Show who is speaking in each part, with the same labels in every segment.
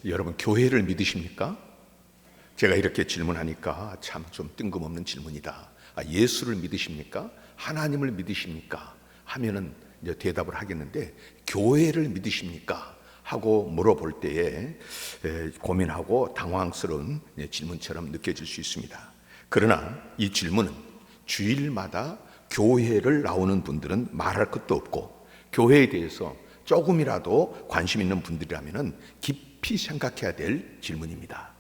Speaker 1: 여러분, 교회를 믿으십니까? 제가 이렇게 질문하니까 참 좀 뜬금없는 질문이다. 예수를 믿으십니까? 하나님을 믿으십니까? 하면은 이제 대답을 하겠는데, 교회를 믿으십니까? 하고 물어볼 때에 고민하고 당황스러운 질문처럼 느껴질 수 있습니다. 그러나 이 질문은 주일마다 교회를 나오는 분들은 말할 것도 없고, 교회에 대해서 조금이라도 관심 있는 분들이라면 깊이 생각해야 될 질문입니다.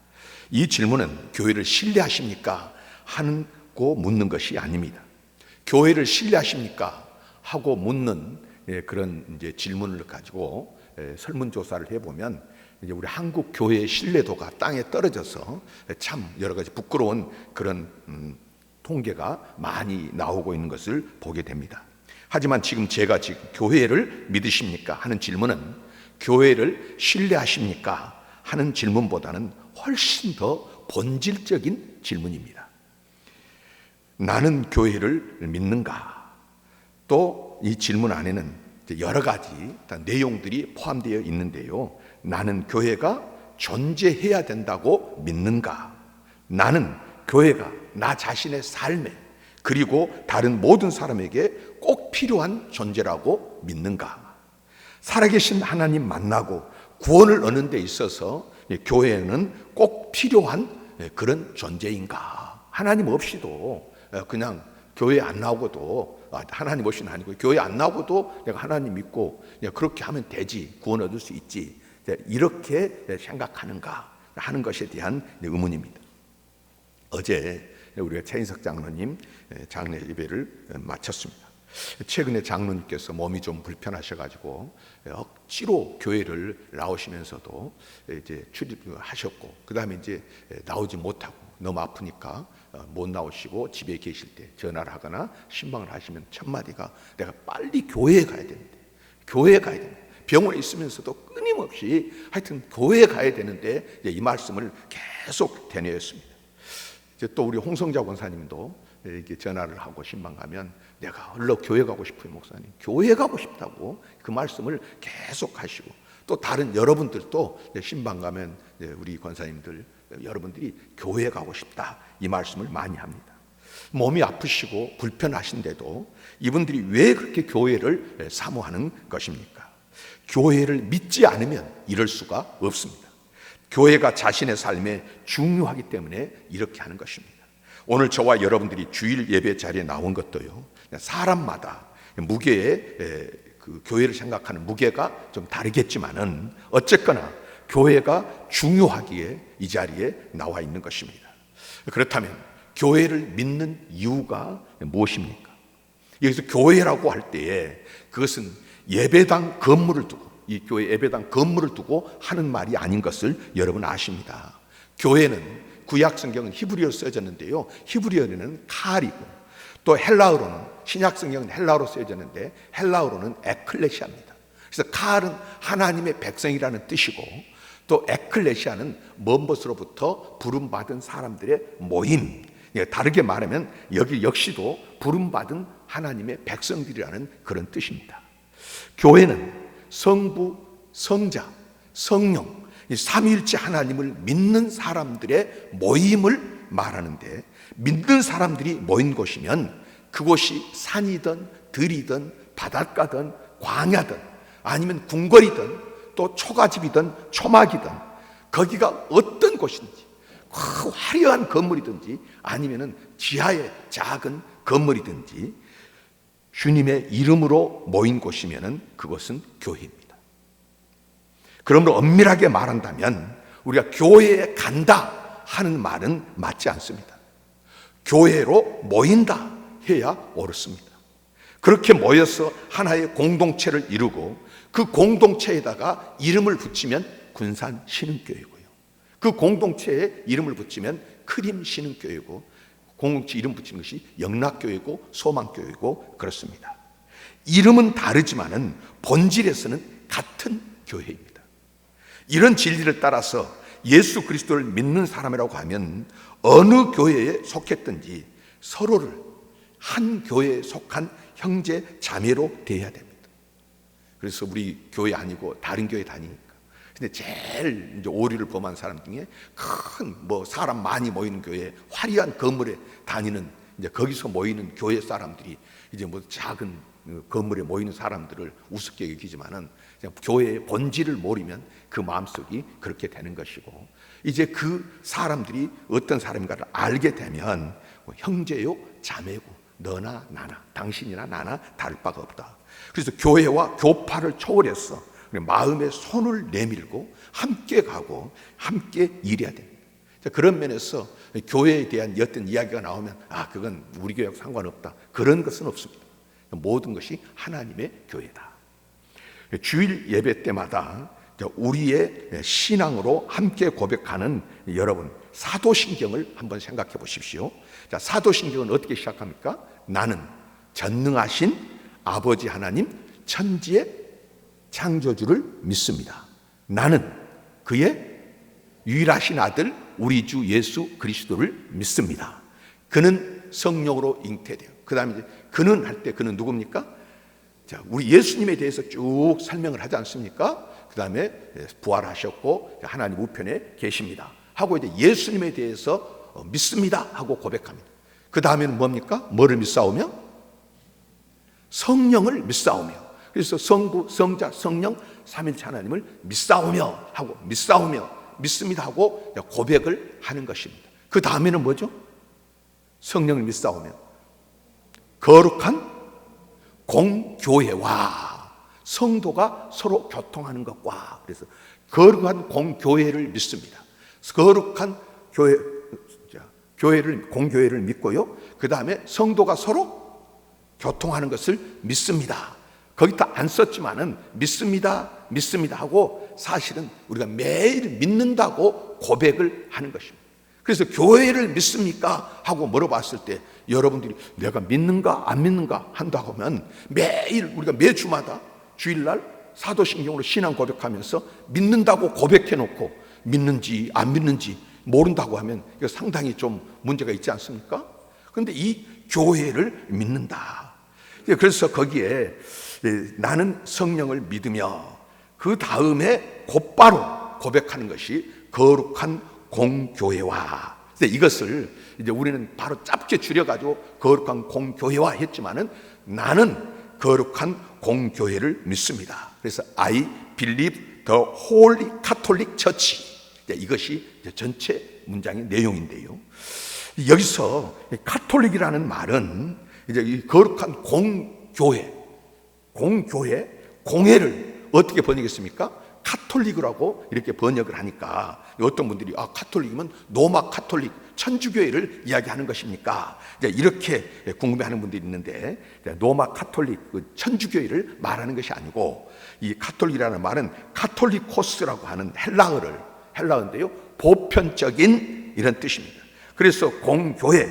Speaker 1: 이 질문은 교회를 신뢰하십니까? 하고 묻는 것이 아닙니다. 교회를 신뢰하십니까? 하고 묻는 그런 이제 질문을 가지고 설문조사를 해보면 이제 우리 한국 교회의 신뢰도가 땅에 떨어져서 참 여러 가지 부끄러운 그런 통계가 많이 나오고 있는 것을 보게 됩니다. 하지만 지금 제가 교회를 믿으십니까? 하는 질문은 교회를 신뢰하십니까? 하는 질문보다는 훨씬 더 본질적인 질문입니다. 나는 교회를 믿는가? 또 이 질문 안에는 여러 가지 내용들이 포함되어 있는데요. 나는 교회가 존재해야 된다고 믿는가? 나는 교회가 나 자신의 삶에 그리고 다른 모든 사람에게 꼭 필요한 존재라고 믿는가? 살아계신 하나님 만나고 구원을 얻는 데 있어서 교회는 꼭 필요한 그런 존재인가? 하나님 없이도 그냥 교회 안 나오고도, 하나님 없이는 아니고 교회 안 나오고도 내가 하나님 믿고 그렇게 하면 되지, 구원 얻을 수 있지, 이렇게 생각하는가 하는 것에 대한 의문입니다. 어제 우리가 최인석 장로님 장례 예배를 마쳤습니다. 최근에 장로님께서 몸이 좀 불편하셔가지고 억지로 교회를 나오시면서도 이제 출입하셨고, 그 다음에 이제 나오지 못하고 너무 아프니까 못 나오시고 집에 계실 때 전화를 하거나 신방을 하시면 첫 마디가, 내가 빨리 교회에 가야 되는데, 교회에 가야 되는데, 병원에 있으면서도 끊임없이 하여튼 교회에 가야 되는데 이 말씀을 계속 되뇌었습니다. 이제 또 우리 홍성자 권사님도 이렇게 전화를 하고 신방 가면, 내가 얼른 교회 가고 싶어요 목사님, 교회 가고 싶다고 그 말씀을 계속 하시고, 또 다른 여러분들도 신방 가면 우리 권사님들 여러분들이 교회 가고 싶다 이 말씀을 많이 합니다. 몸이 아프시고 불편하신데도 이분들이 왜 그렇게 교회를 사모하는 것입니까? 교회를 믿지 않으면 이럴 수가 없습니다. 교회가 자신의 삶에 중요하기 때문에 이렇게 하는 것입니다. 오늘 저와 여러분들이 주일 예배 자리에 나온 것도요, 사람마다 무게의 그 교회를 생각하는 무게가 좀 다르겠지만은 어쨌거나 교회가 중요하기에 이 자리에 나와 있는 것입니다. 그렇다면 교회를 믿는 이유가 무엇입니까? 여기서 교회라고 할 때에 그것은 예배당 건물을 두고, 이 교회 예배당 건물을 두고 하는 말이 아닌 것을 여러분 아십니다. 교회는 구약 성경은 히브리어로 쓰여졌는데요, 히브리어는 칼이고, 또 헬라어로는, 신약 성경은 헬라어로 쓰여졌는데 헬라어로는 에클레시아입니다. 그래서 칼은 하나님의 백성이라는 뜻이고, 또 에클레시아는 먼 곳으로부터 부름받은 사람들의 모임, 다르게 말하면 여기 역시도 부름받은 하나님의 백성들이라는 그런 뜻입니다. 교회는 성부, 성자, 성령, 이 삼위일체 하나님을 믿는 사람들의 모임을 말하는데, 믿는 사람들이 모인 곳이면 그곳이 산이든 들이든 바닷가든 광야든 아니면 궁궐이든 또 초가집이든 초막이든, 거기가 어떤 곳인지, 그 화려한 건물이든지 아니면은 지하의 작은 건물이든지 주님의 이름으로 모인 곳이면은 그것은 교회입니다. 그러므로 엄밀하게 말한다면 우리가 교회에 간다 하는 말은 맞지 않습니다. 교회로 모인다 해야 옳습니다. 그렇게 모여서 하나의 공동체를 이루고 그 공동체에다가 이름을 붙이면 군산 신흥교회고요, 그 공동체에 이름을 붙이면 크림 신흥교회고, 공동체 이름 붙이는 것이 영락교회고 소망교회고 그렇습니다. 이름은 다르지만은 본질에서는 같은 교회입니다. 이런 진리를 따라서 예수 그리스도를 믿는 사람이라고 하면 어느 교회에 속했든지 서로를 한 교회에 속한 형제 자매로 대해야 됩니다. 그래서 우리 교회 아니고 다른 교회 다니니까 근데 제일 이제 오류를 범한 사람 중에 큰 뭐 사람 많이 모이는 교회, 화려한 건물에 다니는 이제 거기서 모이는 교회 사람들이 이제 뭐 작은 건물에 모이는 사람들을 우습게 여기지만은 교회의 본질을 모르면 그 마음속이 그렇게 되는 것이고, 이제 그 사람들이 어떤 사람인가를 알게 되면 뭐 형제요 자매고 너나 나나 당신이나 나나 다를 바가 없다. 그래서 교회와 교파를 초월해서 마음의 손을 내밀고 함께 가고 함께 일해야 됩니다. 그런 면에서 교회에 대한 어떤 이야기가 나오면 그건 우리 교회하고 상관없다, 그런 것은 없습니다. 모든 것이 하나님의 교회다. 주일 예배 때마다 우리의 신앙으로 함께 고백하는 여러분, 사도신경을 한번 생각해 보십시오. 자, 사도신경은 어떻게 시작합니까? 나는 전능하신 아버지 하나님 천지의 창조주를 믿습니다. 나는 그의 유일하신 아들 우리 주 예수 그리스도를 믿습니다. 그는 성령으로 잉태돼요. 그 다음에 이제 그는 할 때 그는 누굽니까? 자, 우리 예수님에 대해서 쭉 설명을 하지 않습니까? 그 다음에 부활하셨고 하나님 우편에 계십니다 하고 이제 예수님에 대해서 믿습니다 하고 고백합니다. 그 다음에는 뭡니까? 뭐를 믿사오며? 성령을 믿사오며. 그래서 성부, 성자, 성령 삼일체 하나님을 믿사오며 하고 믿사오며 믿습니다 하고 고백을 하는 것입니다. 그 다음에는 뭐죠? 성령을 믿사오며 거룩한 공교회와 성도가 서로 교통하는 것과, 그래서 거룩한 공교회를 믿습니다. 거룩한 공교회를 믿고요. 그 다음에 성도가 서로 교통하는 것을 믿습니다. 거기다 안 썼지만은 믿습니다 하고 사실은 우리가 매일 믿는다고 고백을 하는 것입니다. 그래서 교회를 믿습니까? 하고 물어봤을 때 여러분들이 내가 믿는가 안 믿는가 한다고 하면 매일 우리가 매주마다 주일날 사도신경으로 신앙 고백하면서 믿는다고 고백해놓고 믿는지 안 믿는지 모른다고 하면 이거 상당히 좀 문제가 있지 않습니까? 그런데 이 교회를 믿는다. 그래서 거기에 나는 성령을 믿으며 그 다음에 곧바로 고백하는 것이 거룩한 공교회와, 이것을 이제 우리는 바로 짧게 줄여가지고 거룩한 공교회와 했지만은 나는 거룩한 공교회를 믿습니다. 그래서 I believe the Holy Catholic Church. 이것이 전체 문장의 내용인데요. 여기서 카톨릭이라는 말은 이제 이 거룩한 공회를 어떻게 번역했습니까? 카톨릭이라고 이렇게 번역을 하니까 어떤 분들이 카톨릭이면 로마 카톨릭 천주교회를 이야기하는 것입니까? 이렇게 궁금해하는 분들이 있는데, 로마 카톨릭 천주교회를 말하는 것이 아니고 이 카톨릭이라는 말은 카톨리코스라고 하는 헬라어인데요, 보편적인 이런 뜻입니다. 그래서 공교회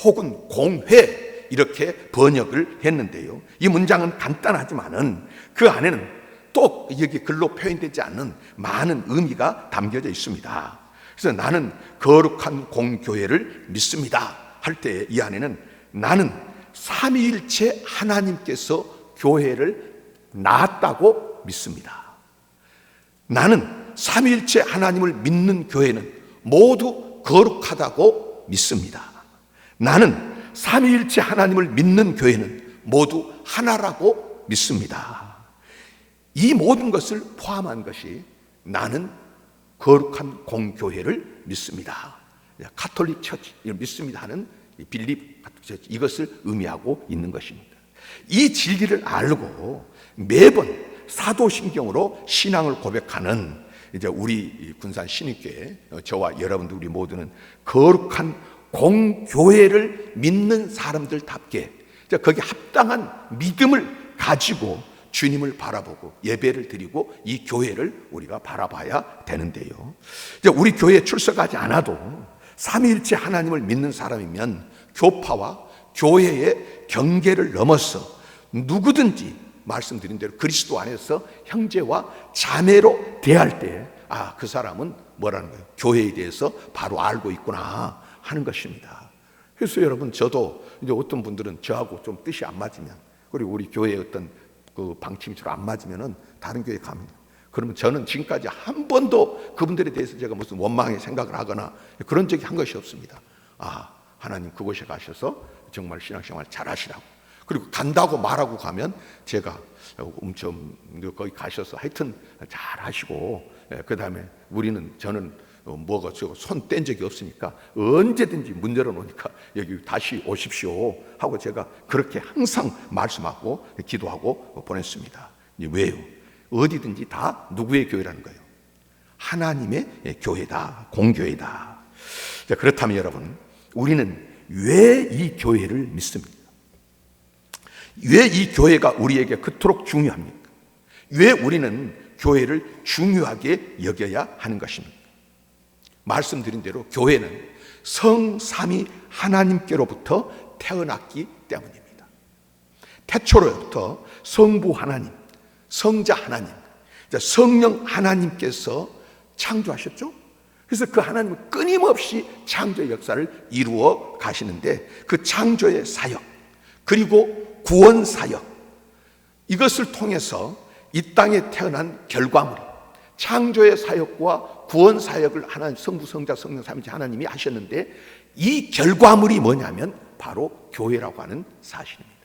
Speaker 1: 혹은 공회 이렇게 번역을 했는데요, 이 문장은 간단하지만은 그 안에는 또 여기 글로 표현되지 않는 많은 의미가 담겨져 있습니다. 그래서 나는 거룩한 공교회를 믿습니다 할 때 이 안에는 나는 삼위일체 하나님께서 교회를 낳았다고 믿습니다. 나는 삼위일체 하나님을 믿는 교회는 모두 거룩하다고 믿습니다. 나는 삼위일체 하나님을 믿는 교회는 모두 하나라고 믿습니다. 이 모든 것을 포함한 것이 나는 거룩한 공교회를 믿습니다. 카톨릭 처치를 믿습니다 하는 빌립 이것을 의미하고 있는 것입니다. 이 진리를 알고 매번 사도신경으로 신앙을 고백하는 이제 우리 군산 신입교회 저와 여러분들 우리 모두는 거룩한 공교회를 믿는 사람들답게 거기 합당한 믿음을 가지고 주님을 바라보고 예배를 드리고 이 교회를 우리가 바라봐야 되는데요, 이제 우리 교회에 출석하지 않아도 삼위일체 하나님을 믿는 사람이면 교파와 교회의 경계를 넘어서 누구든지 말씀드린 대로 그리스도 안에서 형제와 자매로 대할 때 그 사람은 뭐라는 거예요? 교회에 대해서 바로 알고 있구나 하는 것입니다. 그래서 여러분, 저도 이제 어떤 분들은 저하고 좀 뜻이 안 맞으면, 그리고 우리 교회의 어떤 그 방침이 잘 안 맞으면은 다른 교회 가면 그러면 저는 지금까지 한 번도 그분들에 대해서 제가 무슨 원망의 생각을 하거나 그런 적이 한 것이 없습니다. 하나님 그곳에 가셔서 정말 신앙생활 잘 하시라고. 그리고 간다고 말하고 가면 제가 엄청 거기 가셔서 하여튼 잘 하시고, 그 다음에 저는 뭐가 손 뗀 적이 없으니까 언제든지 문 열어놓으니까 여기 다시 오십시오 하고 제가 그렇게 항상 말씀하고 기도하고 보냈습니다. 왜요? 어디든지 다 누구의 교회라는 거예요? 하나님의 교회다, 공교회다. 자, 그렇다면 여러분, 우리는 왜 이 교회를 믿습니까? 왜 이 교회가 우리에게 그토록 중요합니까? 왜 우리는 교회를 중요하게 여겨야 하는 것입니까? 말씀드린 대로 교회는 성삼위 하나님께로부터 태어났기 때문입니다. 태초로부터 성부 하나님, 성자 하나님, 성령 하나님께서 창조하셨죠. 그래서 그 하나님은 끊임없이 창조의 역사를 이루어 가시는데, 그 창조의 사역 그리고 구원 사역, 이것을 통해서 이 땅에 태어난 결과물, 창조의 사역과 구원 사역을 하나님, 성부, 성자, 성령, 삼위일체 하나님이 하셨는데, 이 결과물이 뭐냐면 바로 교회라고 하는 사실입니다.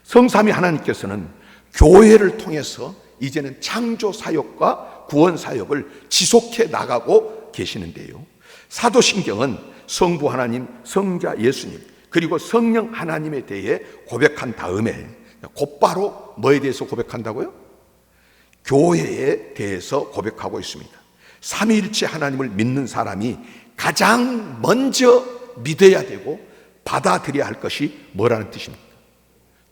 Speaker 1: 성삼위 하나님께서는 교회를 통해서 이제는 창조 사역과 구원 사역을 지속해 나가고 계시는데요, 사도신경은 성부 하나님, 성자 예수님, 그리고 성령 하나님에 대해 고백한 다음에 곧바로 뭐에 대해서 고백한다고요? 교회에 대해서 고백하고 있습니다. 삼위일체 하나님을 믿는 사람이 가장 먼저 믿어야 되고 받아들여야 할 것이 뭐라는 뜻입니까?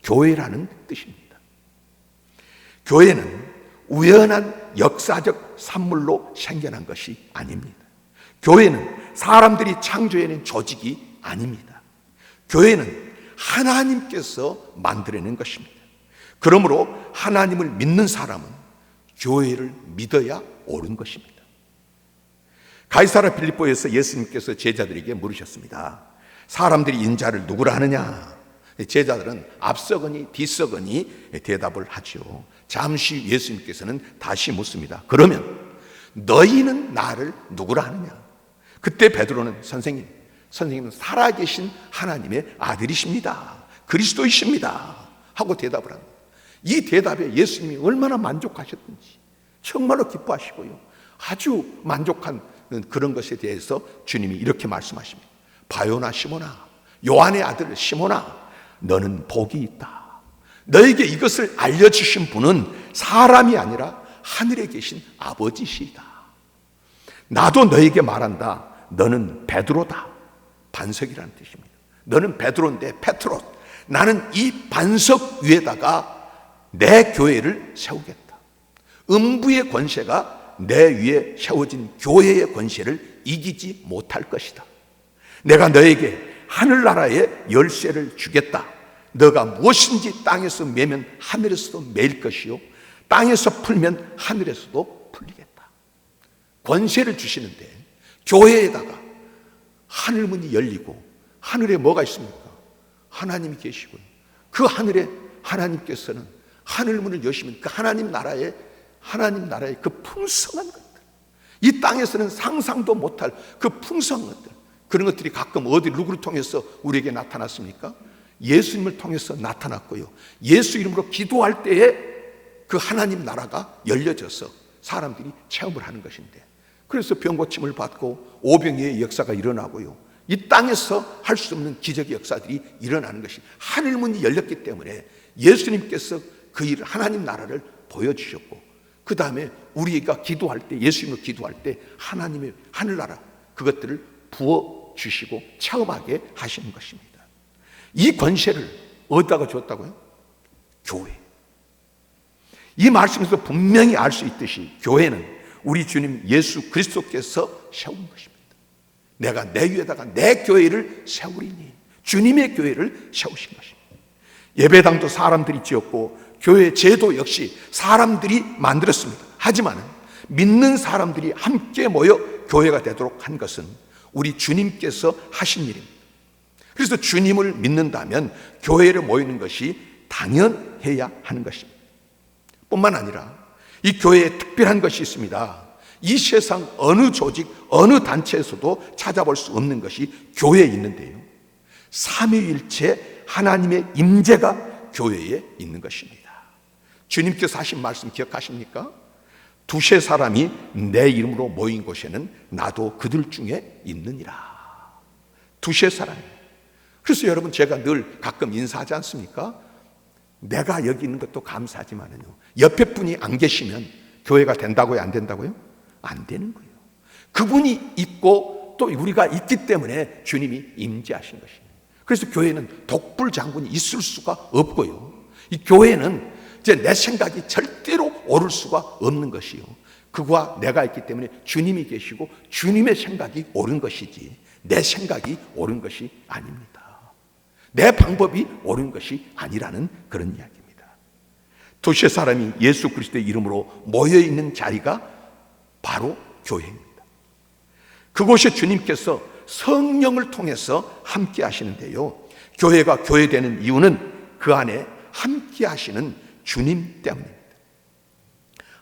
Speaker 1: 교회라는 뜻입니다. 교회는 우연한 역사적 산물로 생겨난 것이 아닙니다. 교회는 사람들이 창조해낸 조직이 아닙니다. 교회는 하나님께서 만들어낸 것입니다. 그러므로 하나님을 믿는 사람은 교회를 믿어야 옳은 것입니다. 가이사랴 빌립보에서 예수님께서 제자들에게 물으셨습니다. 사람들이 인자를 누구라 하느냐? 제자들은 앞서거니 뒤서거니 대답을 하죠. 잠시 예수님께서는 다시 묻습니다. 그러면 너희는 나를 누구라 하느냐? 그때 베드로는 선생님은 살아계신 하나님의 아들이십니다, 그리스도이십니다 하고 대답을 합니다. 이 대답에 예수님이 얼마나 만족하셨든지 정말로 기뻐하시고요, 아주 만족한 그런 것에 대해서 주님이 이렇게 말씀하십니다. 바요나 시몬아, 요한의 아들 시몬아, 너는 복이 있다. 너에게 이것을 알려주신 분은 사람이 아니라 하늘에 계신 아버지시다. 나도 너에게 말한다. 너는 베드로다. 반석이라는 뜻입니다. 너는 베드로인데 페트로, 나는 이 반석 위에다가 내 교회를 세우겠다. 음부의 권세가 내 위에 세워진 교회의 권세를 이기지 못할 것이다. 내가 너에게 하늘나라의 열쇠를 주겠다. 너가 무엇인지 땅에서 매면 하늘에서도 매일 것이요, 땅에서 풀면 하늘에서도 풀리겠다. 권세를 주시는데 교회에다가 하늘문이 열리고, 하늘에 뭐가 있습니까? 하나님이 계시고요, 그 하늘에 하나님께서는 하늘문을 여시면 그 하나님 나라의 그 풍성한 것들, 이 땅에서는 상상도 못할 그 풍성한 것들, 그런 것들이 가끔 어디 누구를 통해서 우리에게 나타났습니까? 예수님을 통해서 나타났고요, 예수 이름으로 기도할 때에 그 하나님 나라가 열려져서 사람들이 체험을 하는 것인데, 그래서 병고침을 받고 오병이의 역사가 일어나고요, 이 땅에서 할 수 없는 기적의 역사들이 일어나는 것이 하늘문이 열렸기 때문에 예수님께서 그 일, 하나님 나라를 보여주셨고, 그 다음에 우리가 기도할 때, 예수님을 기도할 때 하나님의 하늘나라 그것들을 부어주시고 체험하게 하시는 것입니다. 이 권세를 어디다가 줬다고요? 교회. 이 말씀에서 분명히 알 수 있듯이 교회는 우리 주님 예수 그리스도께서 세운 것입니다. 내가 내 위에다가 내 교회를 세우리니, 주님의 교회를 세우신 것입니다. 예배당도 사람들이 지었고 교회 제도 역시 사람들이 만들었습니다. 하지만 믿는 사람들이 함께 모여 교회가 되도록 한 것은 우리 주님께서 하신 일입니다. 그래서 주님을 믿는다면 교회를 모이는 것이 당연해야 하는 것입니다. 뿐만 아니라 이 교회에 특별한 것이 있습니다. 이 세상 어느 조직, 어느 단체에서도 찾아볼 수 없는 것이 교회에 있는데요, 삼위일체 하나님의 임재가 교회에 있는 것입니다. 주님께서 하신 말씀 기억하십니까? 두세 사람이 내 이름으로 모인 곳에는 나도 그들 중에 있느니라. 두세 사람. 그래서 여러분, 제가 늘 가끔 인사하지 않습니까? 내가 여기 있는 것도 감사하지만요, 옆에 분이 안 계시면 교회가 된다고요, 안 된다고요? 안 되는 거예요. 그분이 있고 또 우리가 있기 때문에 주님이 임재하신 것입니다. 그래서 교회는 독불 장군이 있을 수가 없고요, 이 교회는 이제 내 생각이 절대로 옳을 수가 없는 것이요, 그와 내가 있기 때문에 주님이 계시고 주님의 생각이 옳은 것이지 내 생각이 옳은 것이 아닙니다. 내 방법이 옳은 것이 아니라는 그런 이야기입니다. 두세 사람이 예수 그리스도의 이름으로 모여있는 자리가 바로 교회입니다. 그곳에 주님께서 성령을 통해서 함께 하시는데요, 교회가 교회되는 이유는 그 안에 함께 하시는 주님 때문입니다.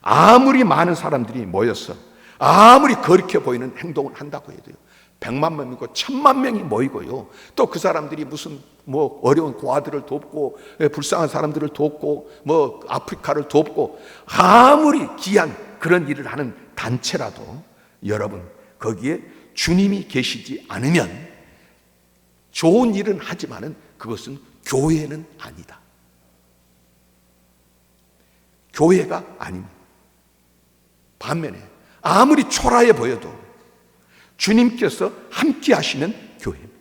Speaker 1: 아무리 많은 사람들이 모여서 아무리 거룩해 보이는 행동을 한다고 해도요, 100만 명이고 1000만 명이 모이고요, 또 그 사람들이 무슨 어려운 고아들을 돕고 불쌍한 사람들을 돕고 아프리카를 돕고 아무리 귀한 그런 일을 하는 단체라도 여러분, 거기에 주님이 계시지 않으면 좋은 일은 하지만은 그것은 교회는 아니다. 교회가 아닙니다. 반면에 아무리 초라해 보여도 주님께서 함께 하시는 교회입니다.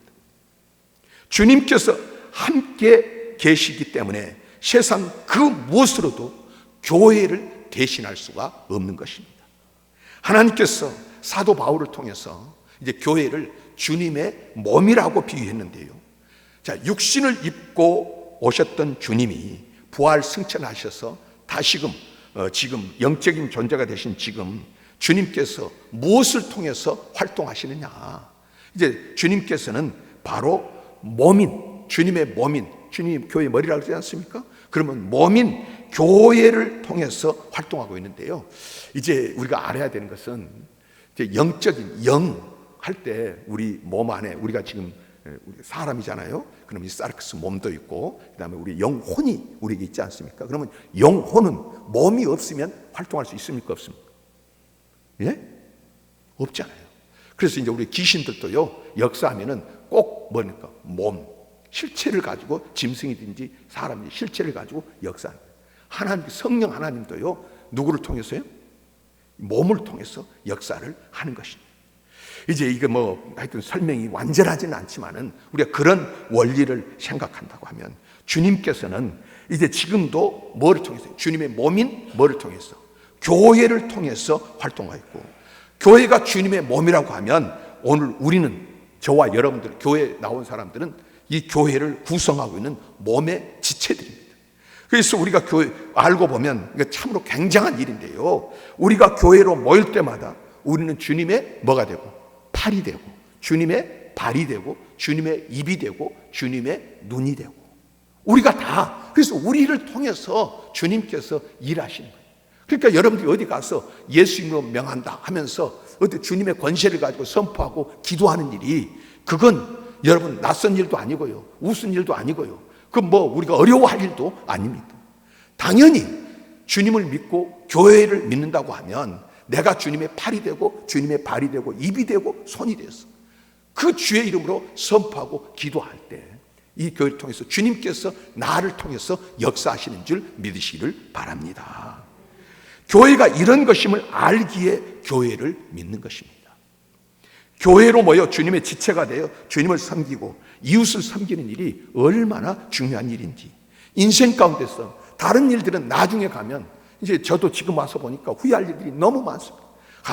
Speaker 1: 주님께서 함께 계시기 때문에 세상 그 무엇으로도 교회를 대신할 수가 없는 것입니다. 하나님께서 사도 바울을 통해서 이제 교회를 주님의 몸이라고 비유했는데요, 자, 육신을 입고 오셨던 주님이 부활 승천하셔서 다시금 지금 영적인 존재가 되신 지금 주님께서 무엇을 통해서 활동하시느냐? 이제 주님께서는 바로 몸인, 주님의 몸인, 주님 교회 머리라고 하지 않습니까? 그러면 몸인 교회를 통해서 활동하고 있는데요, 이제 우리가 알아야 되는 것은 이제 영적인 영 할 때 우리 몸 안에 우리가 지금 우리 사람이잖아요. 그럼 이 사르크스 몸도 있고 그다음에 우리 영혼이 우리에게 있지 않습니까? 그러면 영혼은 몸이 없으면 활동할 수 있습니까? 없습니까? 예? 없잖아요. 그래서 이제 우리 귀신들도요, 역사하면은 꼭 뭐니까 몸, 실체를 가지고 짐승이든지 사람이 실체를 가지고 역사합니다. 하나님, 성령 하나님도요, 누구를 통해서요? 몸을 통해서 역사를 하는 것입니다. 이제 이게 하여튼 설명이 완전하지는 않지만은 우리가 그런 원리를 생각한다고 하면 주님께서는 이제 지금도 뭐를 통해서, 주님의 몸인 뭐를 통해서, 교회를 통해서 활동하고, 교회가 주님의 몸이라고 하면 오늘 우리는, 저와 여러분들, 교회에 나온 사람들은 이 교회를 구성하고 있는 몸의 지체들입니다. 그래서 우리가 교회 알고 보면 이게 참으로 굉장한 일인데요, 우리가 교회로 모일 때마다 우리는 주님의 뭐가 되고, 팔이 되고, 주님의 발이 되고, 주님의 입이 되고, 주님의 눈이 되고, 우리가 다, 그래서 우리를 통해서 주님께서 일하시는 거예요. 그러니까 여러분들이 어디 가서 예수 이름으로 명한다 하면서 어디 주님의 권세를 가지고 선포하고 기도하는 일이, 그건 여러분 낯선 일도 아니고요, 우스운 일도 아니고요, 그 우리가 어려워할 일도 아닙니다. 당연히 주님을 믿고 교회를 믿는다고 하면 내가 주님의 팔이 되고 주님의 발이 되고 입이 되고 손이 되어서 그 주의 이름으로 선포하고 기도할 때 이 교회를 통해서 주님께서 나를 통해서 역사하시는 줄 믿으시기를 바랍니다. 교회가 이런 것임을 알기에 교회를 믿는 것입니다. 교회로 모여 주님의 지체가 되어 주님을 섬기고 이웃을 섬기는 일이 얼마나 중요한 일인지, 인생 가운데서 다른 일들은 나중에 가면, 이제 저도 지금 와서 보니까 후회할 일들이 너무 많습니다.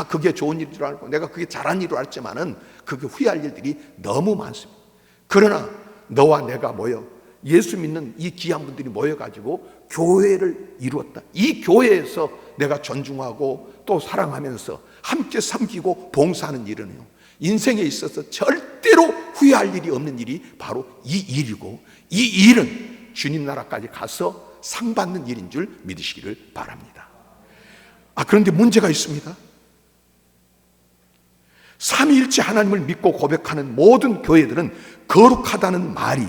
Speaker 1: 그게 좋은 일인 줄 알고 내가 그게 잘한 일로 알지만은 그게 후회할 일들이 너무 많습니다. 그러나 너와 내가 모여 예수 믿는 이 귀한 분들이 모여가지고 교회를 이루었다. 이 교회에서 내가 존중하고 또 사랑하면서 함께 섬기고 봉사하는 일은요, 인생에 있어서 절대로 후회할 일이 없는 일이 바로 이 일이고, 이 일은 주님 나라까지 가서 상 받는 일인 줄 믿으시기를 바랍니다. 그런데 문제가 있습니다. 삼위일체 하나님을 믿고 고백하는 모든 교회들은 거룩하다는 말이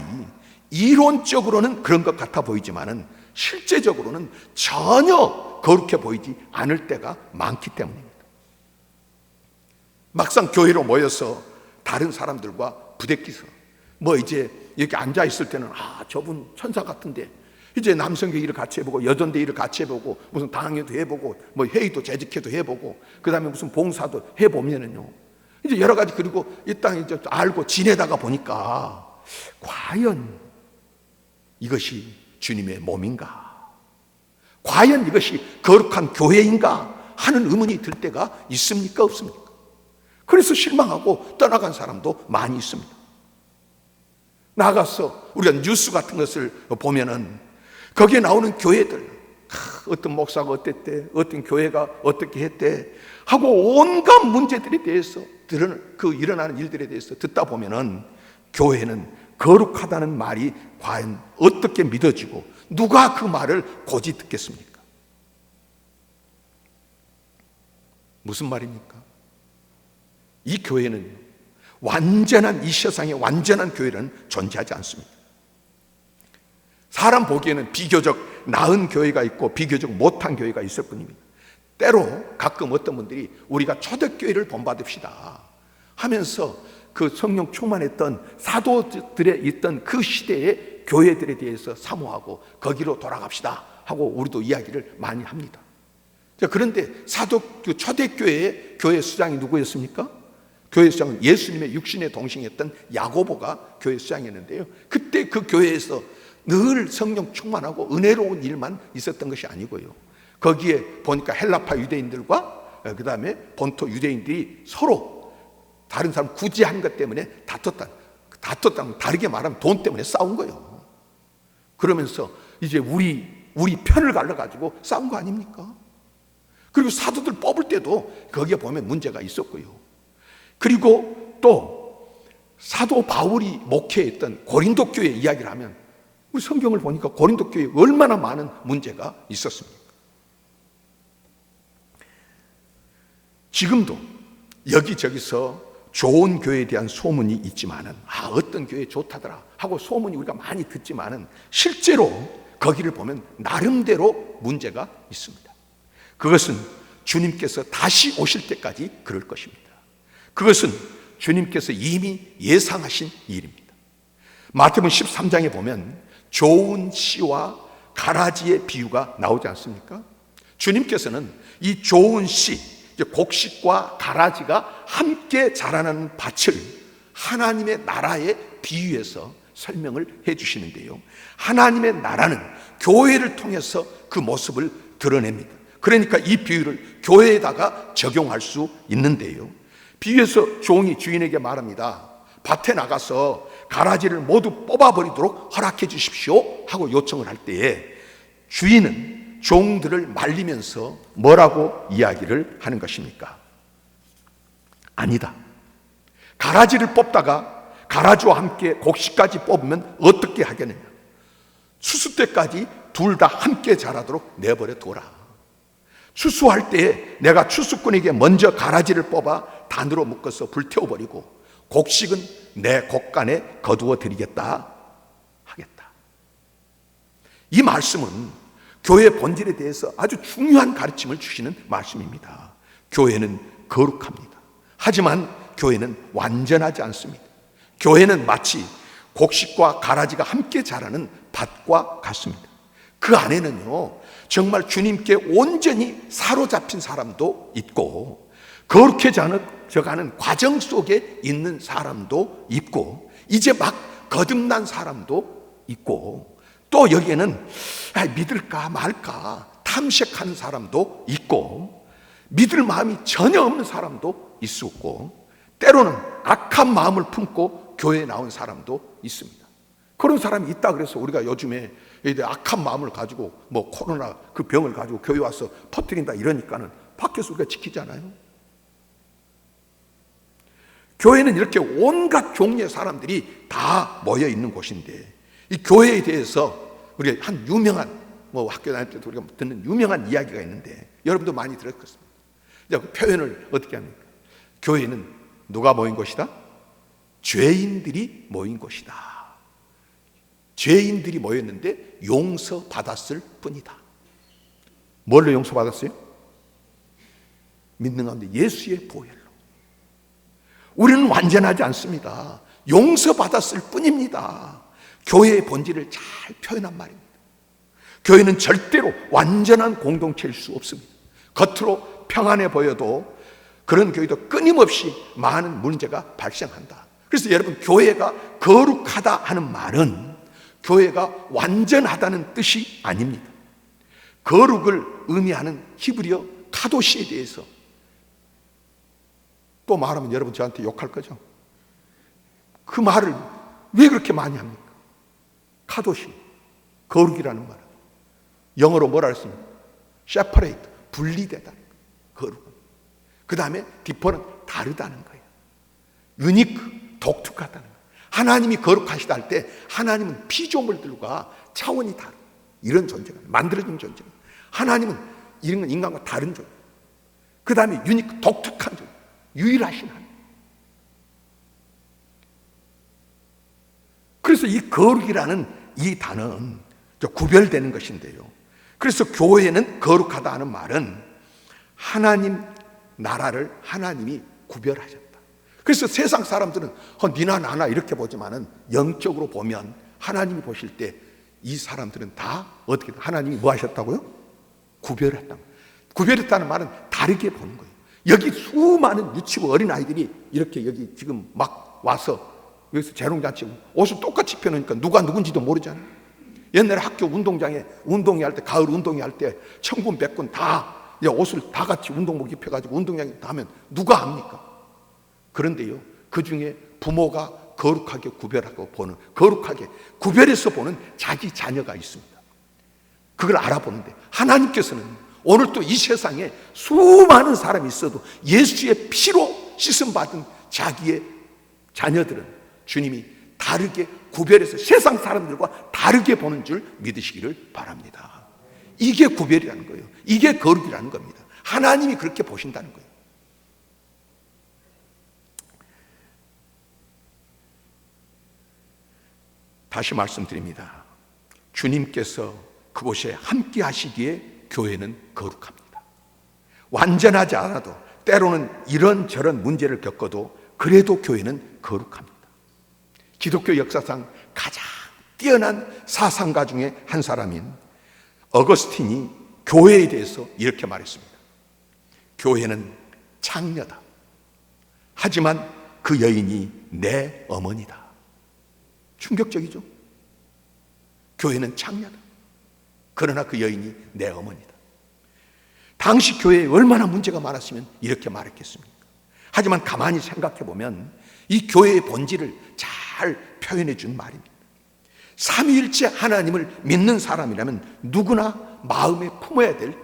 Speaker 1: 이론적으로는 그런 것 같아 보이지만은 실제적으로는 전혀 거룩해 보이지 않을 때가 많기 때문입니다. 막상 교회로 모여서 다른 사람들과 부대끼서 이제 이렇게 앉아 있을 때는 저분 천사 같은데, 이제 남성교 일을 같이 해보고 여전대 일을 같이 해보고 무슨 당회도 해보고 회의도 재직회도 해보고 그다음에 무슨 봉사도 해보면은요, 이제 여러 가지, 그리고 이 땅에 이제 알고 지내다가 보니까 과연 이것이 주님의 몸인가? 과연 이것이 거룩한 교회인가? 하는 의문이 들 때가 있습니까? 없습니까? 그래서 실망하고 떠나간 사람도 많이 있습니다. 나가서 우리가 뉴스 같은 것을 보면은 거기에 나오는 교회들, 어떤 목사가 어땠대, 어떤 교회가 어떻게 했대 하고 온갖 문제들에 대해서 일어나는 일들에 대해서 듣다 보면은 교회는 거룩하다는 말이 과연 어떻게 믿어지고 누가 그 말을 고지 듣겠습니까? 무슨 말입니까? 이 교회는 이 세상에 완전한 교회는 존재하지 않습니다. 사람 보기에는 비교적 나은 교회가 있고 비교적 못한 교회가 있을 뿐입니다. 때로 가끔 어떤 분들이 우리가 초대교회를 본받읍시다 하면서 그 성령 충만했던 사도들의 있던 그 시대의 교회들에 대해서 사모하고 거기로 돌아갑시다 하고 우리도 이야기를 많이 합니다. 그런데 초대교회의 교회 수장이 누구였습니까? 교회 수장은 예수님의 육신의 동생이었던 야고보가 교회 수장이었는데요, 그때 그 교회에서 늘 성령 충만하고 은혜로운 일만 있었던 것이 아니고요, 거기에 보니까 헬라파 유대인들과 그 다음에 본토 유대인들이 서로 다른 사람 구제한 것 때문에 다퉜다. 다르게 말하면 돈 때문에 싸운 거예요. 그러면서 이제 우리 편을 갈라가지고 싸운 거 아닙니까? 그리고 사도들 뽑을 때도 거기에 보면 문제가 있었고요. 그리고 또 사도 바울이 목회했던 고린도 교회 이야기를 하면 우리 성경을 보니까 고린도 교회에 얼마나 많은 문제가 있었습니까? 지금도 여기저기서 좋은 교회에 대한 소문이 있지만은 어떤 교회 좋다더라 하고 소문이 우리가 많이 듣지만은 실제로 거기를 보면 나름대로 문제가 있습니다. 그것은 주님께서 다시 오실 때까지 그럴 것입니다. 그것은 주님께서 이미 예상하신 일입니다. 마태복음 13장에 보면 좋은 씨와 가라지의 비유가 나오지 않습니까? 주님께서는 이 좋은 씨, 곡식과 가라지가 함께 자라나는 밭을 하나님의 나라에 비유해서 설명을 해 주시는데요, 하나님의 나라는 교회를 통해서 그 모습을 드러냅니다. 그러니까 이 비유를 교회에다가 적용할 수 있는데요, 비유에서 종이 주인에게 말합니다. 밭에 나가서 가라지를 모두 뽑아버리도록 허락해 주십시오 하고 요청을 할 때에 주인은 종들을 말리면서 뭐라고 이야기를 하는 것입니까? 아니다. 가라지를 뽑다가 가라지와 함께 곡식까지 뽑으면 어떻게 하겠느냐? 추수 때까지 둘 다 함께 자라도록 내버려 둬라. 추수할 때에 내가 추수꾼에게 먼저 가라지를 뽑아 단으로 묶어서 불태워버리고 곡식은 내 곡간에 거두어 드리겠다 하겠다. 이 말씀은 교회의 본질에 대해서 아주 중요한 가르침을 주시는 말씀입니다. 교회는 거룩합니다. 하지만 교회는 완전하지 않습니다. 교회는 마치 곡식과 가라지가 함께 자라는 밭과 같습니다. 그 안에는요, 정말 주님께 온전히 사로잡힌 사람도 있고 거룩해져가는 과정 속에 있는 사람도 있고 이제 막 거듭난 사람도 있고 또 여기에는 믿을까 말까 탐색하는 사람도 있고 믿을 마음이 전혀 없는 사람도 있었고 때로는 악한 마음을 품고 교회에 나온 사람도 있습니다. 그런 사람이 있다 그래서 우리가 요즘에 악한 마음을 가지고 코로나 그 병을 가지고 교회 와서 퍼뜨린다 이러니까는 밖에서 우리가 지키잖아요. 교회는 이렇게 온갖 종류의 사람들이 다 모여 있는 곳인데 이 교회에 대해서 우리 한 유명한 뭐 학교 다닐 때도 우리가 듣는 유명한 이야기가 있는데 여러분도 많이 들었을 것입니다. 그 표현을 어떻게 합니까? 교회는 누가 모인 곳이다? 죄인들이 모인 곳이다. 죄인들이 모였는데 용서받았을 뿐이다. 뭘로 용서받았어요? 믿는 가운데 예수의 보혈로. 우리는 완전하지 않습니다. 용서받았을 뿐입니다. 교회의 본질을 잘 표현한 말입니다. 교회는 절대로 완전한 공동체일 수 없습니다. 겉으로 평안해 보여도 그런 교회도 끊임없이 많은 문제가 발생한다. 그래서 여러분, 교회가 거룩하다 하는 말은 교회가 완전하다는 뜻이 아닙니다. 거룩을 의미하는 히브리어 카도시에 대해서 또 말하면 여러분 저한테 욕할 거죠. 그 말을 왜 그렇게 많이 합니까? 카도시, 거룩이라는 말은 영어로 뭐라 했습니까? separate, 분리되다는 거예요. 거룩은. 그 다음에 디퍼는 다르다는 거예요. 유니크, 독특하다는 거예요. 하나님이 거룩하시다 할 때 하나님은 피조물들과 차원이 다른 이런 존재가 만들어진 존재가. 하나님은 이런 건 인간과 다른 존재. 그 다음에 유니크, 독특한 존재, 유일하신 하나님. 그래서 이 거룩이라는 이 단어는 구별되는 것인데요. 그래서 교회는 거룩하다 하는 말은 하나님 나라를 하나님이 구별하셨다. 그래서 세상 사람들은 니나 나나 이렇게 보지만은 영적으로 보면 하나님이 보실 때 이 사람들은 다 어떻게 하나님이 뭐 하셨다고요? 구별했다. 구별했다는 말은 다르게 보는 거예요. 여기 수많은 유치부 어린아이들이 이렇게 여기 지금 막 와서 여기서 재롱잔치 옷을 똑같이 펴놓으니까 누가 누군지도 모르잖아요. 옛날에 학교 운동장에 운동회 할 때, 가을 운동회 할 때 천군 백군 다 옷을 다 같이 운동복 입혀가지고 운동장에 다 하면 누가 합니까? 그런데요, 그 중에 부모가 거룩하게 구별하고 보는, 거룩하게 구별해서 보는 자기 자녀가 있습니다. 그걸 알아보는데 하나님께서는 오늘 또 이 세상에 수많은 사람이 있어도 예수의 피로 씻음받은 자기의 자녀들은 주님이 다르게 구별해서 세상 사람들과 다르게 보는 줄 믿으시기를 바랍니다. 이게 구별이라는 거예요. 이게 거룩이라는 겁니다. 하나님이 그렇게 보신다는 거예요. 다시 말씀드립니다. 주님께서 그곳에 함께 하시기에 교회는 거룩합니다. 완전하지 않아도 때로는 이런저런 문제를 겪어도 그래도 교회는 거룩합니다. 기독교 역사상 가장 뛰어난 사상가 중에 한 사람인 어거스틴이 교회에 대해서 이렇게 말했습니다. 교회는 창녀다. 하지만 그 여인이 내 어머니다. 충격적이죠? 교회는 창녀다. 그러나 그 여인이 내 어머니다. 당시 교회에 얼마나 문제가 많았으면 이렇게 말했겠습니까? 하지만 가만히 생각해 보면 이 교회의 본질을 잘 표현해 준 말입니다. 삼위일체 하나님을 믿는 사람이라면 누구나 마음에 품어야 될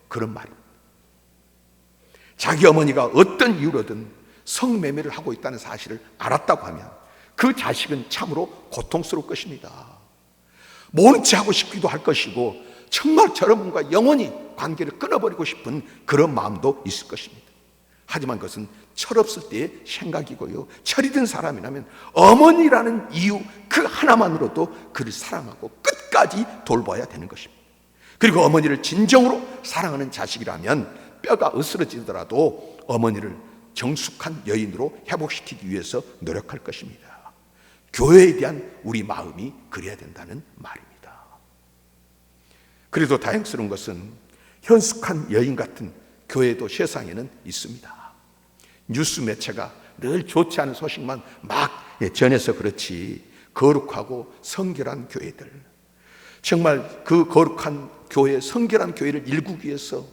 Speaker 1: 그런 말입니다. 자기 어머니가 어떤 이유로든 성매매를 하고 있다는 사실을 알았다고 하면 그 자식은 참으로 고통스러울 것입니다. 모른 체 하고 싶기도 할 것이고 정말 저런 분과 영원히 관계를 끊어버리고 싶은 그런 마음도 있을 것입니다. 하지만 그것은 철없을 때의 생각이고요, 철이 든 사람이라면 어머니라는 이유 그 하나만으로도 그를 사랑하고 끝까지 돌봐야 되는 것입니다. 그리고 어머니를 진정으로 사랑하는 자식이라면 뼈가 으스러지더라도 어머니를 정숙한 여인으로 회복시키기 위해서 노력할 것입니다. 교회에 대한 우리 마음이 그래야 된다는 말입니다. 그래도 다행스러운 것은 현숙한 여인 같은 교회도 세상에는 있습니다. 뉴스 매체가 늘 좋지 않은 소식만 막 전해서 그렇지 거룩하고 성결한 교회들, 정말 그 거룩한 교회, 성결한 교회를 일구기 위해서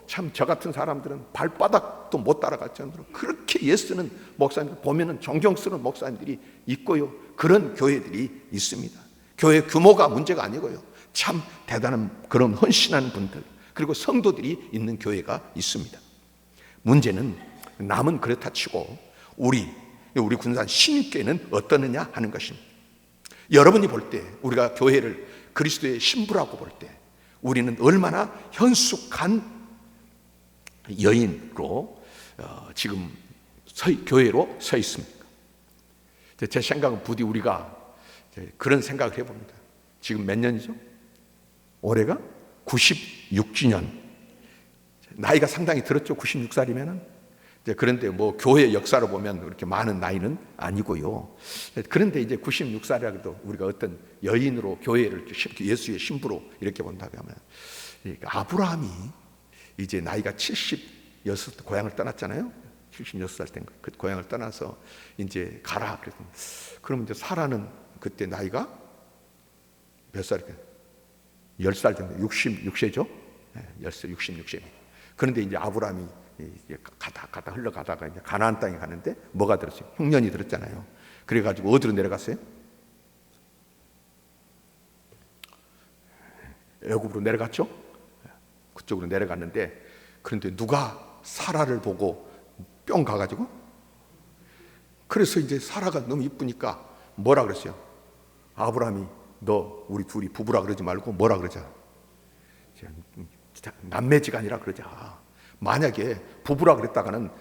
Speaker 1: 참 저 같은 사람들은 발바닥도 못 따라갈 정도로 그렇게 예쓰는 목사님들 보면은 존경스러운 목사님들이 있고요, 그런 교회들이 있습니다. 교회 규모가 문제가 아니고요, 참 대단한 그런 헌신하는 분들, 그리고 성도들이 있는 교회가 있습니다. 문제는 남은 그렇다 치고 우리 군산 신입교회는 어떠느냐 하는 것입니다. 여러분이 볼 때 우리가 교회를 그리스도의 신부라고 볼 때 우리는 얼마나 현숙한 여인으로 지금 교회로 서 있습니까? 제 생각은 부디 우리가 그런 생각을 해봅니다. 지금 몇 년이죠? 올해가 96주년. 나이가 상당히 들었죠. 96살이면은. 그런데 뭐 교회 역사로 보면 그렇게 많은 나이는 아니고요. 그런데 이제 96살이라 해도 우리가 어떤 여인으로 교회를 예수의 신부로 이렇게 본다고 하면, 아브라함이 이제 나이가 76 고향을 떠났잖아요. 76살 때인가. 그 고향을 떠나서 이제 가라 그래서, 그럼 이제 사라는 그때 나이가 몇 살일까요? 10살 정도, 66세죠? 10살, 66세. 그런데 이제 아브라함이 가다 흘러가다가 이제 가나안 땅에 가는데 뭐가 들었어요? 흉년이 들었잖아요. 그래가지고 어디로 내려갔어요? 애굽으로 내려갔죠? 그쪽으로 내려갔는데, 그런데 누가 사라를 보고 뿅 가가지고, 그래서 이제 사라가 너무 이쁘니까 뭐라 그랬어요? 아브라함이 너 우리 둘이 부부라 그러지 말고 뭐라 그러자? 남매지간이라 그러자. 만약에 부부라 그랬다가는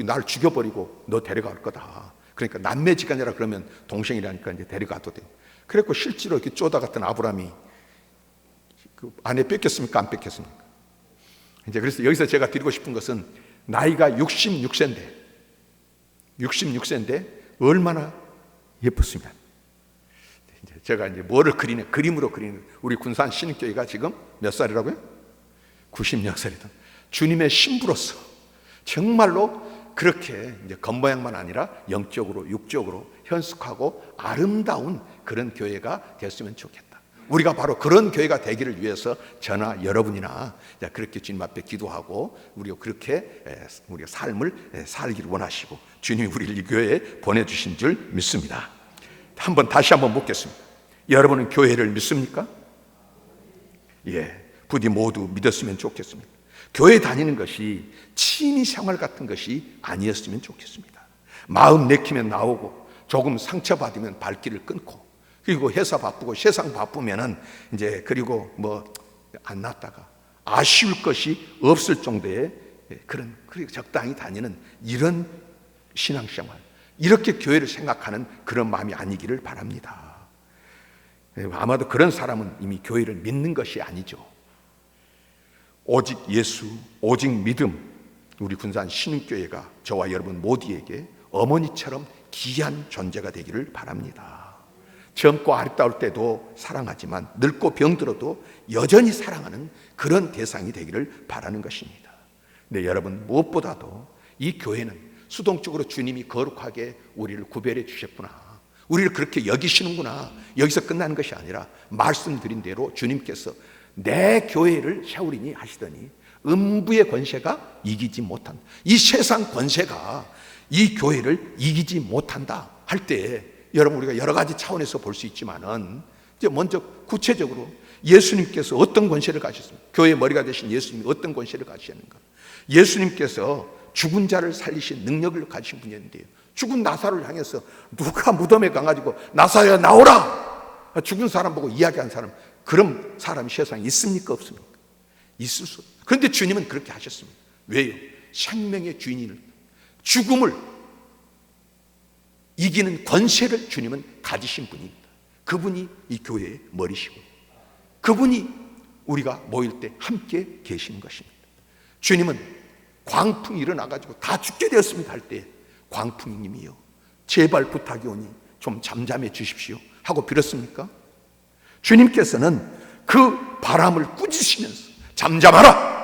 Speaker 1: 날 죽여버리고 너 데려갈 거다. 그러니까 남매지간이라 그러면 동생이라니까 이제 데려가도 돼. 그래서 실제로 이렇게 쪼다 같은 아브라함이 그 아내 뺏겼습니까? 안 뺏겼습니까? 이제 그래서 여기서 제가 드리고 싶은 것은, 나이가 66세인데 얼마나 예뻤습니다. 제가 이제 뭐를 그리는, 그림으로 그리는, 우리 군산 신교회가 지금 몇 살이라고요? 96살이다. 주님의 신부로서 정말로 그렇게 이제 겉모양만 아니라 영적으로 육적으로 현숙하고 아름다운 그런 교회가 됐으면 좋겠다. 우리가 바로 그런 교회가 되기를 위해서 저나 여러분이나 그렇게 주님 앞에 기도하고 우리가 그렇게 우리가 삶을 살기를 원하시고 주님이 우리를 이 교회에 보내주신 줄 믿습니다. 다시 한번 묻겠습니다. 여러분은 교회를 믿습니까? 예, 부디 모두 믿었으면 좋겠습니다. 교회 다니는 것이 취미생활 같은 것이 아니었으면 좋겠습니다. 마음 내키면 나오고 조금 상처받으면 발길을 끊고, 그리고 회사 바쁘고 세상 바쁘면은 이제 그리고 뭐 안 났다가 아쉬울 것이 없을 정도의 그런, 그리고 적당히 다니는 이런 신앙생활, 이렇게 교회를 생각하는 그런 마음이 아니기를 바랍니다. 아마도 그런 사람은 이미 교회를 믿는 것이 아니죠. 오직 예수, 오직 믿음, 우리 군산 신흥교회가 저와 여러분 모두에게 어머니처럼 귀한 존재가 되기를 바랍니다. 젊고 아름다울 때도 사랑하지만 늙고 병들어도 여전히 사랑하는 그런 대상이 되기를 바라는 것입니다. 네, 여러분, 무엇보다도 이 교회는 수동적으로 주님이 거룩하게 우리를 구별해 주셨구나, 우리를 그렇게 여기시는구나, 여기서 끝나는 것이 아니라 말씀드린 대로 주님께서 내 교회를 세우리니 하시더니 음부의 권세가 이기지 못한다, 이 세상 권세가 이 교회를 이기지 못한다 할 때, 여러분, 우리가 여러 가지 차원에서 볼 수 있지만은 이제 먼저 구체적으로 예수님께서 어떤 권세를 가지셨습니까? 교회의 머리가 되신 예수님이 어떤 권세를 가지셨는가? 예수님께서 죽은 자를 살리신 능력을 가지신 분이었는데요, 죽은 나사로를 향해서 누가 무덤에 가가지고 나사로야 나오라, 죽은 사람 보고 이야기한 사람, 그런 사람이 세상에 있습니까? 없습니까? 있을 수 없습니다. 그런데 주님은 그렇게 하셨습니다. 왜요? 생명의 주인을, 죽음을 이기는 권세를 주님은 가지신 분입니다. 그분이 이 교회의 머리시고 그분이 우리가 모일 때 함께 계시는 것입니다. 주님은 광풍이 일어나가지고 다 죽게 되었습니다 할 때, 광풍님이요 제발 부탁이 오니 좀 잠잠해 주십시오 하고 빌었습니까? 주님께서는 그 바람을 꾸짖으시면서 잠잠하라,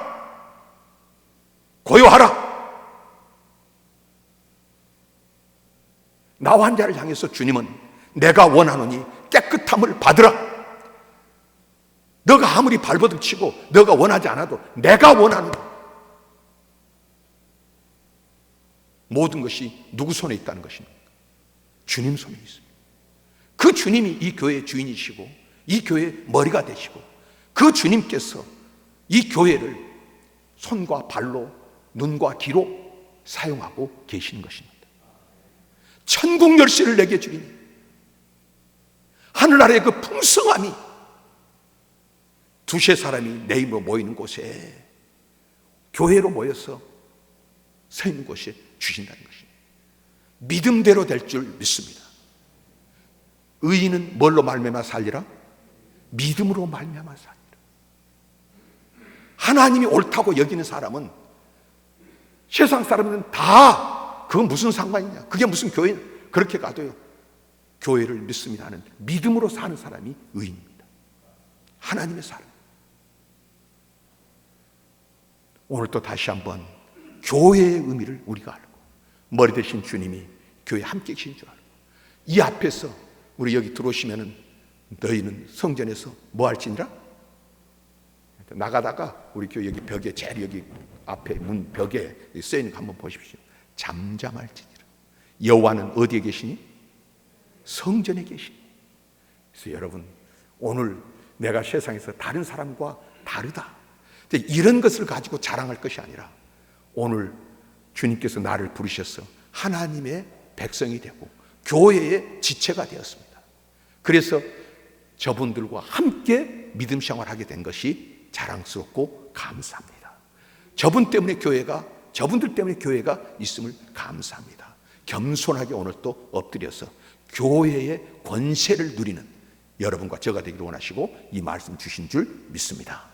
Speaker 1: 고요하라, 나와 한 자를 향해서 주님은 내가 원하노니 깨끗함을 받으라, 너가 아무리 발버둥치고 너가 원하지 않아도 내가 원하는 모든 것이 누구 손에 있다는 것입니까? 주님 손에 있습니다. 그 주님이 이 교회의 주인이시고 이 교회의 머리가 되시고 그 주님께서 이 교회를 손과 발로 눈과 귀로 사용하고 계시는 것입니다. 천국 열쇠를 내게 주리니 하늘나라의 그 풍성함이 두세 사람이 내 이름으로 모이는 곳에, 교회로 모여서 서 있는 곳에 주신다는 것입니다. 믿음대로 될 줄 믿습니다. 의인은 뭘로 말미암아 살리라? 믿음으로 말미암아 살리라. 하나님이 옳다고 여기는 사람은 세상 사람들은 다 그건 무슨 상관이냐, 그게 무슨 교회, 그렇게 가도요 교회를 믿습니다 하는 믿음으로 사는 사람이 의인입니다. 하나님의 사람. 오늘 또 다시 한번 교회의 의미를 우리가 알고, 머리 대신 주님이 교회에 함께 계신 줄 알고, 이 앞에서 우리 여기 들어오시면은 너희는 성전에서 뭐 할지니라? 나가다가 우리 교회 여기 벽에, 제일 여기 앞에 문 벽에 써있는 거 한번 보십시오. 잠잠할지니라. 여호와는 어디에 계시니? 성전에 계시니. 그래서 여러분, 오늘 내가 세상에서 다른 사람과 다르다, 이런 것을 가지고 자랑할 것이 아니라, 오늘 주님께서 나를 부르셔서 하나님의 백성이 되고 교회의 지체가 되었습니다. 그래서 저분들과 함께 믿음 생활하게 된 것이 자랑스럽고 감사합니다. 저분들 때문에 교회가 있음을 감사합니다. 겸손하게 오늘 또 엎드려서 교회의 권세를 누리는 여러분과 저가 되기를 원하시고 이 말씀 주신 줄 믿습니다.